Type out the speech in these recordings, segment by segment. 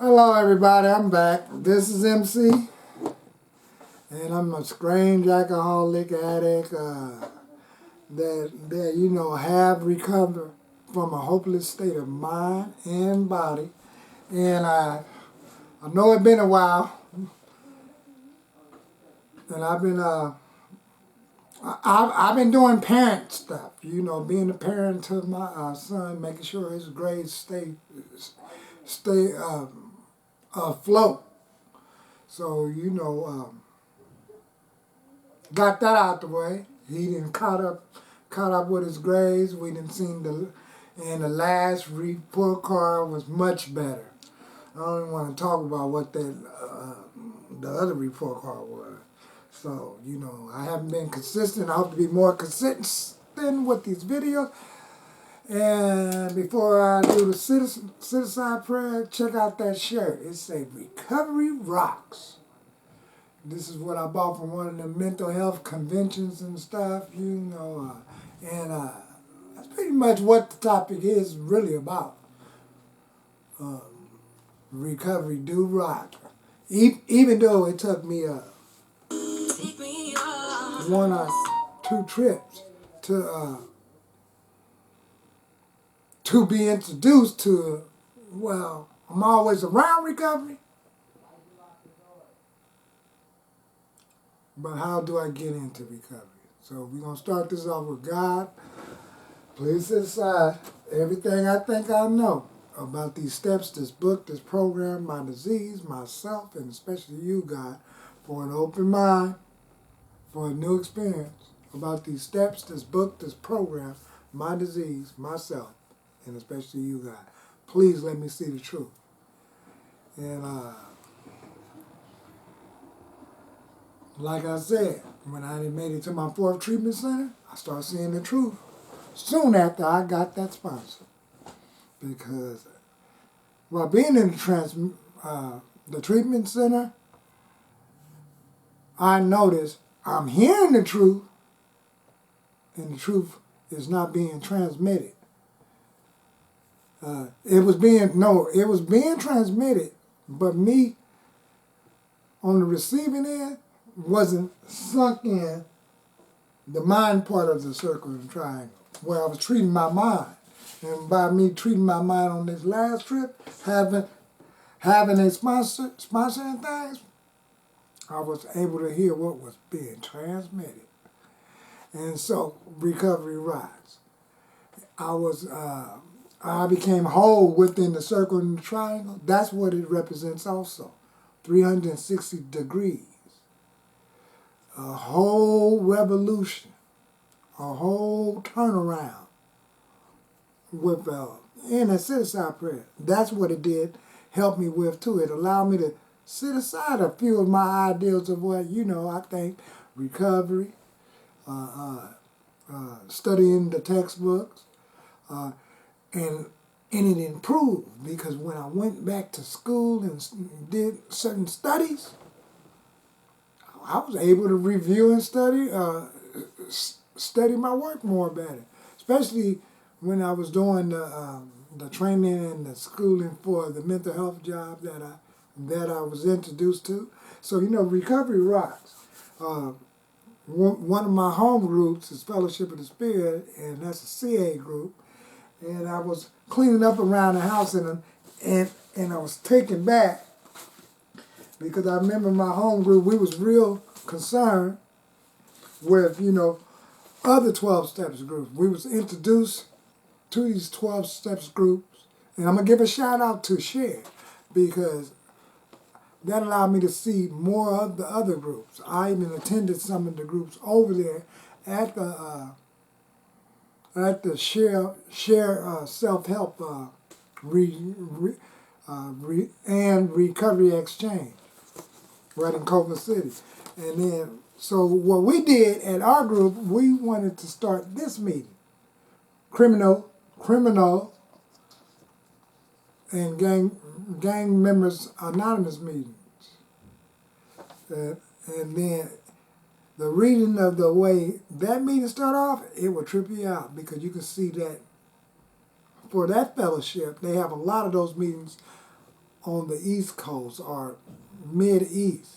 Hello everybody, I'm back. This is MC, and I'm a strange alcoholic addict that have recovered from a hopeless state of mind and body. And I know it's been a while, and I've been doing parent stuff, being a parent to my son, making sure his grades stay afloat. So, got that out the way. He didn't caught up with his grades. We didn't seem to, and the last report card was much better. I don't even want to talk about what the other report card was. So, I haven't been consistent. I hope to be more consistent with these videos. And before I do the set-aside prayer, check out that shirt. It says, Recovery Rocks. This is what I bought from one of the mental health conventions and stuff, and that's pretty much what the topic is really about. Recovery do rock. Even though it took me one or two trips to be introduced to, well, I'm always around recovery, but how do I get into recovery? So we're going to start this off with God. Please set aside everything I think I know about these steps, this book, this program, my disease, myself, and especially you, God, for an open mind, for a new experience about these steps, this book, this program, my disease, myself, and especially you, God. Please let me see the truth. And like I said, when I made it to my 4th treatment center, I started seeing the truth soon after I got that sponsor. Because while being in the treatment center, I noticed I'm hearing the truth, and the truth is not being transmitted. It was being transmitted, but me on the receiving end wasn't sunk in the mind part of the circle and triangle, where I was treating my mind. And by me treating my mind on this last trip, having a sponsoring things, I was able to hear what was being transmitted. And so, recovery rise. I became whole within the circle and the triangle. That's what it represents also. 360 degrees. A whole revolution. A whole turnaround. With in a set-aside prayer. That's what it did help me with too. It allowed me to set aside a few of my ideals of what, I think recovery, studying the textbooks, and it improved because when I went back to school and did certain studies, I was able to review and study my work more better, especially when I was doing the training and the schooling for the mental health job that I was introduced to. So, recovery rocks. One of my home groups is Fellowship of the Spirit, and that's a CA group. And I was cleaning up around the house, and I was taken back because I remember my home group, we was real concerned with, other 12 steps groups. We was introduced to these 12 steps groups, and I'm going to give a shout out to Share because that allowed me to see more of the other groups. I even attended some of the groups over there at the Share Self-Help and Recovery Exchange right in Culver City. And then, so what we did at our group, we wanted to start this meeting. Criminal and gang members anonymous meetings. And then the reading of the way that meeting started off, it will trip you out because you can see that for that fellowship, they have a lot of those meetings on the East Coast or Mid-East.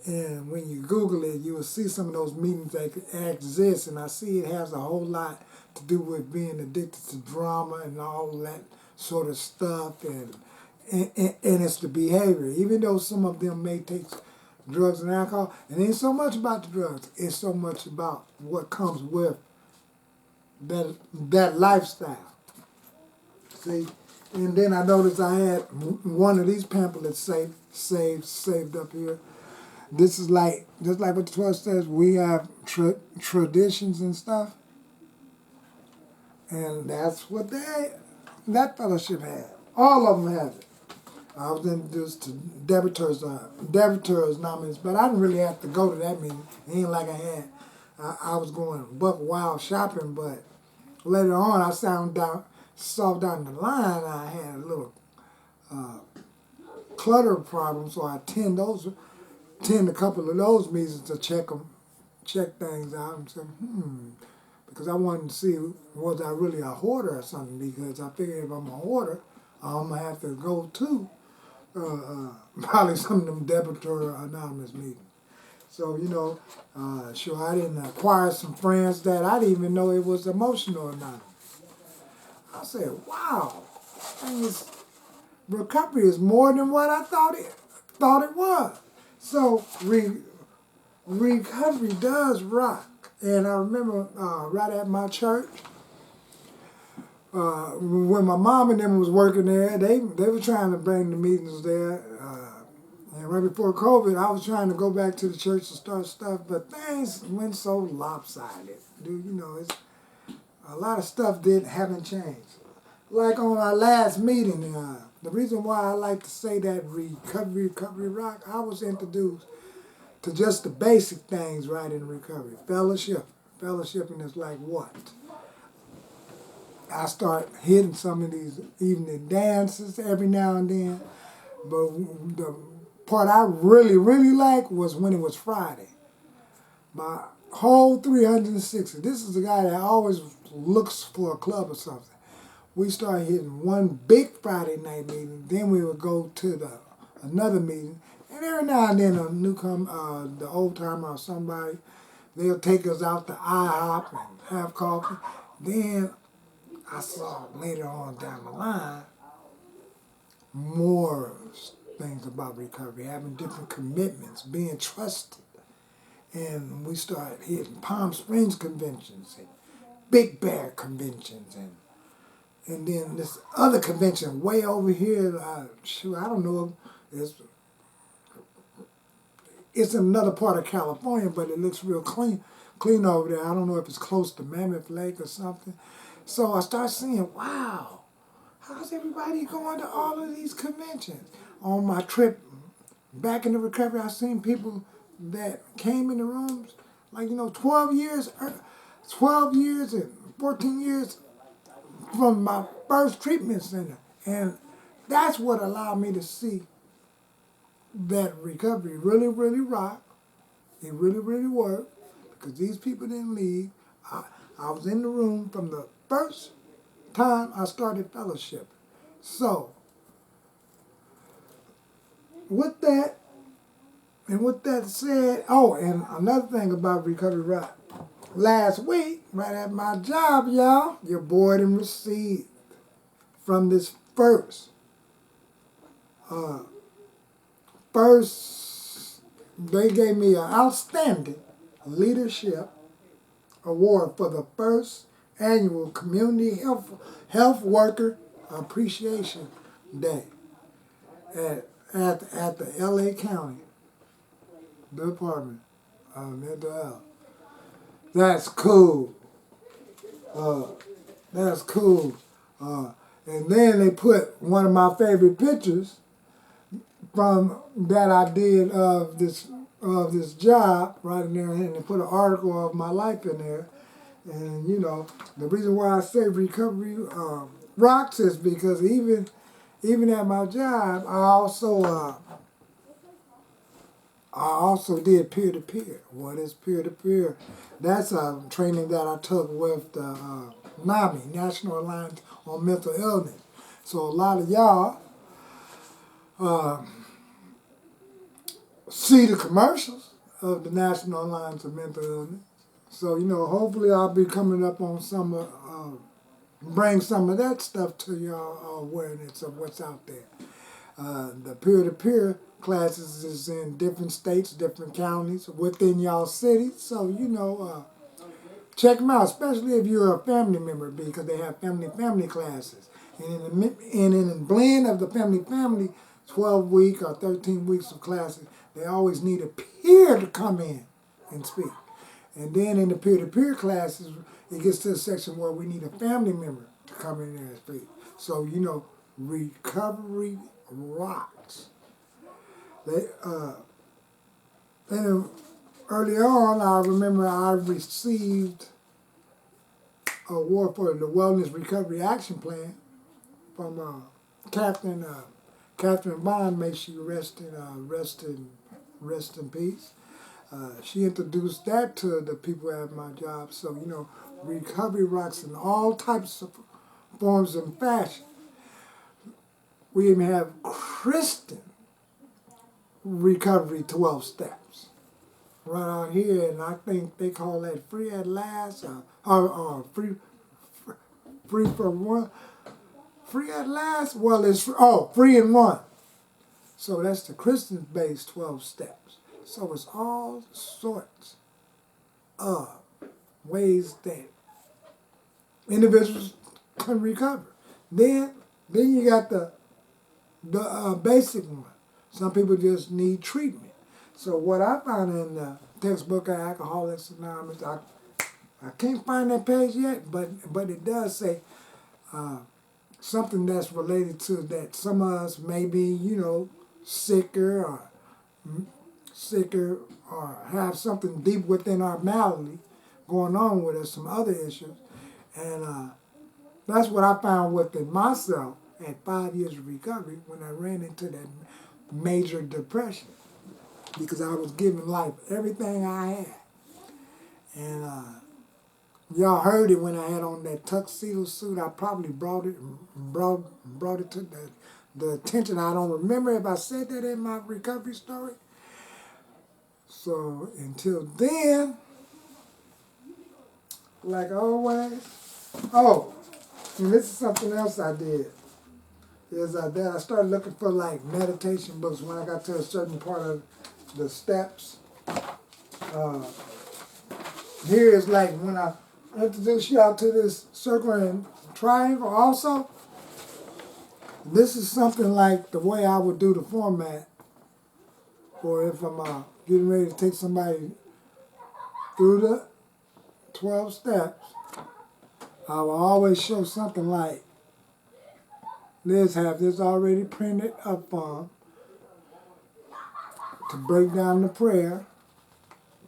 And when you Google it, you will see some of those meetings that exist. And I see it has a whole lot to do with being addicted to drama and all that sort of stuff. And it's the behavior. Even though some of them may take drugs and alcohol, it ain't so much about the drugs. It's so much about what comes with that lifestyle. See? And then I noticed I had one of these pamphlets saved up here. This is like, just like what the 12 says, we have traditions and stuff. And that's what that fellowship had. All of them have it. I was introduced to debitors NAMI, but I didn't really have to go to that meeting. It ain't like I was going buck wild shopping, but later on I saw down the line I had a little clutter problem, so I attend a couple of those meetings to check things out and say, because I wanted to see was I really a hoarder or something, because I figured if I'm a hoarder, I'm going to have to go to probably some of them debitor anonymous meetings. So, sure, I didn't acquire some friends that I didn't even know it was emotional anonymous. I said, wow, recovery is more than what I thought it was. So recovery does rock. And I remember right at my church, when my mom and them was working there, they were trying to bring the meetings there. And right before COVID, I was trying to go back to the church to start stuff, but things went so lopsided. Dude, it's a lot of stuff haven't changed. Like on our last meeting, the reason why I like to say that recovery rock, I was introduced to just the basic things right in recovery. Fellowshipping is like what? I start hitting some of these evening dances every now and then, but the part I really, really liked was when it was Friday. My whole 360, this is a guy that always looks for a club or something. We started hitting one big Friday night meeting, then we would go to another meeting, and every now and then a newcomer, the old timer or somebody, they'll take us out to IHOP and have coffee. Then I saw later on down the line more things about recovery, having different commitments, being trusted. And we started hitting Palm Springs conventions and Big Bear conventions and then this other convention way over here, I don't know, it's another part of California, but it looks real clean over there. I don't know if it's close to Mammoth Lake or something. So I start seeing, wow, how's everybody going to all of these conventions? On my trip back into recovery, I seen people that came in the rooms, like, 12 years and 14 years from my first treatment center. And that's what allowed me to see that recovery really, really rocked. It really, really worked, because these people didn't leave. I was in the room from the first time I started fellowship. So, with that said, and another thing about Recovery Rock. Last week, right at my job, y'all, your boy done received from this first, they gave me an outstanding leadership award for the first annual Community Health Worker Appreciation Day at the LA County Department of Mental Health. That's cool. That's cool. And then they put one of my favorite pictures from that I did of this job right in there, and they put an article of my life in there. And the reason why I say recovery rocks is because even at my job, I also did peer-to-peer. What is peer-to-peer? That's a training that I took with the NAMI, National Alliance on Mental Illness. So a lot of y'all uh, see the commercials of the National Alliance of Mental Illness. So, hopefully I'll be coming up on bring some of that stuff to your awareness of what's out there. The peer-to-peer classes is in different states, different counties, within y'all cities. So, check them out, especially if you're a family member, because they have family classes. And in the blend of the family 12-week or 13 weeks of classes, they always need a peer to come in and speak. And then in the peer-to-peer classes, it gets to a section where we need a family member to come in there and speak. So, recovery rocks. And early on, I remember I received an award for the Wellness Recovery Action Plan from Catherine Bond. May she rest in peace. She introduced that to the people at my job. So, recovery rocks in all types of forms and fashion. We even have Christian recovery 12 steps right out here, and I think they call that free at last, or free from one. Free at last? Well, it's free in one. So that's the Christian-based 12 steps. So it's all sorts of ways that individuals can recover. Then you got the basic one. Some people just need treatment. So what I found in the textbook of Alcoholics Anonymous, I can't find that page yet, but it does say something that's related to that. Some of us may be, sicker or have something deep within our malady going on with us, some other issues. And that's what I found within myself at 5 years of recovery when I ran into that major depression, because I was giving life everything I had. And y'all heard it when I had on that tuxedo suit. I probably brought it to the attention. I don't remember if I said that in my recovery story. So until then, like always, and this is something else I did. I started looking for like meditation books when I got to a certain part of the steps. Here is like when I introduce y'all to this circle and triangle also. This is something like the way I would do the format, or if I'm getting ready to take somebody through the 12 steps, I will always show something like this. Have this already printed up to break down the prayer,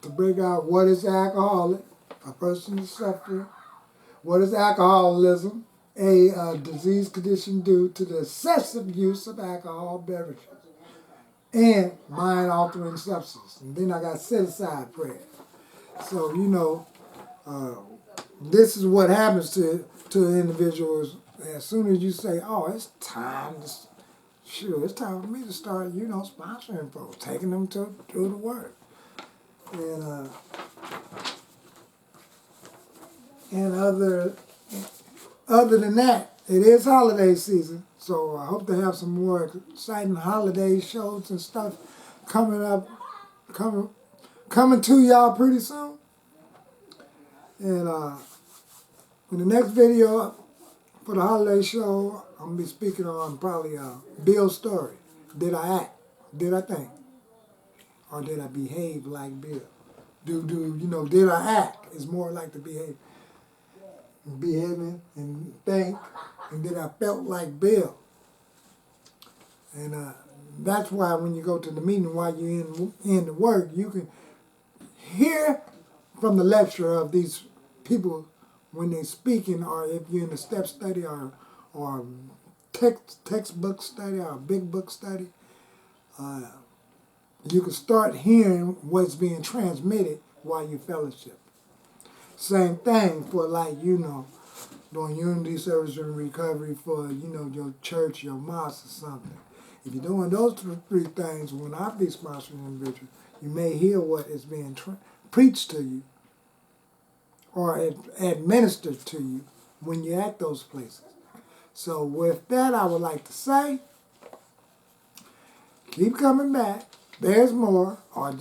to break out what is alcoholic, a person is suffering, what is alcoholism, a disease condition due to the excessive use of alcohol beverages, and mind-altering substances. And then I got set-aside prayer. So, this is what happens to individuals as soon as you say, it's time it's time for me to start, sponsoring folks, taking them through the work. And other than that, it is holiday season, so I hope to have some more exciting holiday shows and stuff coming to y'all pretty soon. And in the next video for the holiday show, I'm going to be speaking on probably Bill's story. Did I act? Did I think? Or did I behave like Bill? Did I act? It's more like the behaving and think, and did I felt like Bill? And that's why when you go to the meeting while you're in the work, you can hear from the lecture of these people when they're speaking, or if you're in a step study or textbook study or a big book study, you can start hearing what's being transmitted while you fellowship. Same thing for doing unity service and recovery for, your church, your mosque or something. If you're doing those three things, when I be sponsoring individuals, you may hear what is being preached to you or administered to you when you're at those places. So with that, I would like to say, keep coming back. There's more. Or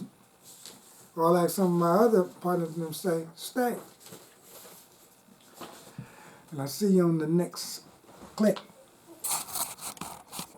like some of my other partners them say, stay. And I'll see you on the next clip.